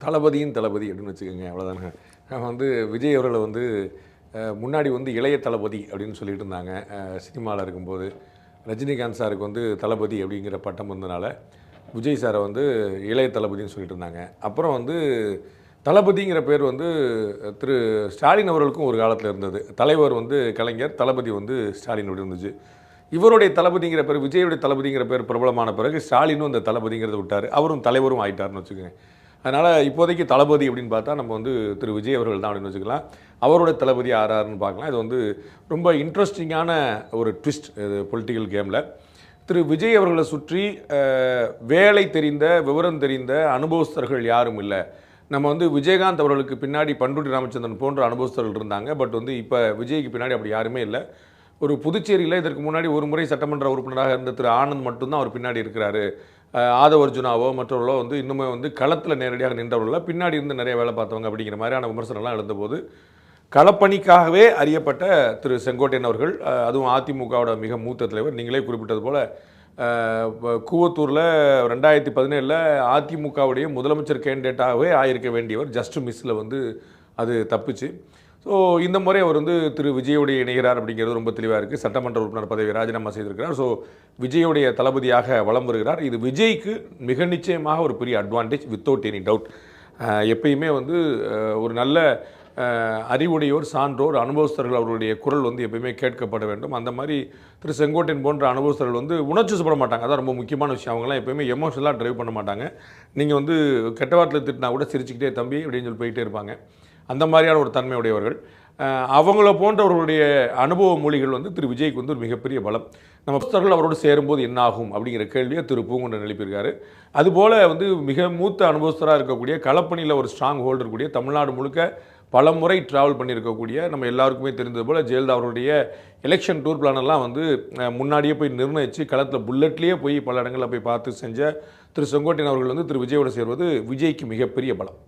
தளபதியின் தளபதி அப்படின்னு வச்சுக்கோங்க, அவ்வளோதானுங்க. வந்து விஜய் அவர்களை வந்து முன்னாடி வந்து இளைய தளபதி அப்படின்னு சொல்லிட்டு இருந்தாங்க. சினிமாவில் இருக்கும்போது ரஜினிகாந்த் சாருக்கு வந்து தளபதி அப்படிங்கிற பட்டம் வந்தனால விஜய் சாரை வந்து இளைய தளபதின்னு சொல்லிட்டு இருந்தாங்க. அப்புறம் வந்து தளபதிங்கிற பேர் வந்து திரு ஸ்டாலின் அவர்களுக்கும் ஒரு காலத்தில் இருந்தது. தலைவர் வந்து கலைஞர், தளபதி வந்து ஸ்டாலின் அப்படி இருந்துச்சு. இவருடைய தளபதிங்கிற பேர், விஜயுடைய தளபதிங்கிற பேர் பிரபலமான பிறகு ஸ்டாலினும் அந்த தளபதிங்கிறத விட்டார். அவரும் தலைவரும் ஆயிட்டார்னு வச்சுக்கோங்க. அதனால் இப்போதைக்கு தளபதி அப்படின்னு பார்த்தா நம்ம வந்து திரு விஜய் அவர்கள் தான் அப்படின்னு வச்சுக்கலாம். அவருடைய தளபதி ஆர்ஆர்னு பார்க்கலாம். இது வந்து ரொம்ப இன்ட்ரெஸ்டிங்கான ஒரு ட்விஸ்ட் இது பொலிட்டிக்கல் கேமில். திரு விஜய் அவர்களை சுற்றி வேலை தெரிந்த, விவரம் தெரிந்த அனுபவஸ்தர்கள் யாரும் இல்லை. நம்ம வந்து விஜயகாந்த் அவர்களுக்கு பின்னாடி பண்ருட்டி ராமச்சந்திரன் போன்ற அனுபவஸ்தர்கள் இருந்தாங்க. பட் வந்து இப்போ விஜய்க்கு பின்னாடி அப்படி யாருமே இல்லை. ஒரு புதுச்சேரியில் இதற்கு முன்னாடி ஒரு முறை சட்டமன்ற உறுப்பினராக இருந்த திரு ஆனந்த் மட்டும்தான் அவர் பின்னாடி இருக்கிறாரு. ஆதவ அர்ஜுனாவோ மற்றவர்களோ வந்து இன்னுமே வந்து களத்தில் நேரடியாக நின்றவர்கள பின்னாடி இருந்து நிறைய வேலை பார்த்தவங்க அப்படிங்கிற மாதிரியான விமர்சனம்லாம் எழுந்தபோது களப்பணிக்காகவே அறியப்பட்ட திரு செங்கோட்டையன் அவர்கள், அதுவும் அதிமுகவோட மிக மூத்த தலைவர், நீங்களே குறிப்பிட்டது போல் கூவத்தூரில் 2017 அதிமுகவுடைய முதலமைச்சர் கேண்டிடேட்டாகவே ஆயிருக்க வேண்டியவர் ஜஸ்ட் மிஸ்ஸில் வந்து அது தப்பிச்சு. ஸோ இந்த முறை அவர் வந்து திரு விஜயோடைய இணைகிறார் அப்படிங்கிறது ரொம்ப தெளிவாக இருக்குது. சட்டமன்ற உறுப்பினர் பதவி ராஜினாமா செய்திருக்கிறார். ஸோ விஜயோடைய தளபதியாக வலம் வருகிறார். இது விஜய்க்கு மிக நிச்சயமாக ஒரு பெரிய அட்வான்டேஜ், வித்தவுட் எனி டவுட். எப்பயுமே வந்து ஒரு நல்ல அறிவுடையோர், சான்றோர், அனுபவஸ்தர்கள் அவர்களுடைய குரல் வந்து எப்பயுமே கேட்கப்பட வேண்டும். அந்த மாதிரி திரு செங்கோட்டையன் போன்ற அனுபவஸ்தர்கள் வந்து உணர்ச்சிப்பட மாட்டாங்க. அதான் ரொம்ப முக்கியமான விஷயம். அவங்களாம் எப்பயுமே எமோஷனலாக ட்ரைவ் பண்ண மாட்டாங்க. நீங்கள் வந்து கெட்ட வார்த்தையில் திட்டினா கூட சிரிச்சுக்கிட்டே தம்பி அப்படின்னு சொல்லி போயிட்டே இருப்பாங்க. அந்த மாதிரியான ஒரு தன்மையுடையவர்கள். அவங்கள போன்றவர்களுடைய அனுபவ மொழிகள் வந்து திரு விஜய்க்கு வந்து ஒரு மிகப்பெரிய பலம். நம்ம புத்தர்கள் அவரோடு சேரும்போது என்ன ஆகும் அப்படிங்கிற கேள்வியை திரு பூங்குன்றன் எழுப்பியிருக்காரு. அதுபோல் வந்து மிக மூத்த அனுபவஸ்தராக இருக்கக்கூடிய, களப்பணியில் ஒரு ஸ்ட்ராங் ஹோல்டர் இருக்கக்கூடிய, தமிழ்நாடு முழுக்க பல முறை ட்ராவல் பண்ணியிருக்கக்கூடிய, நம்ம எல்லாருக்குமே தெரிந்தது போல் ஜெயலலிதா அவருடைய எலெக்ஷன் டூர் பிளானெல்லாம் வந்து முன்னாடியே போய் நிர்ணயித்து களத்தில் புல்லட்லேயே போய் பல இடங்களில் போய் பார்த்து செஞ்ச திரு செங்கோட்டையன் அவர்கள் வந்து திரு விஜயோடு சேர்வது விஜய்க்கு மிகப்பெரிய பலம்.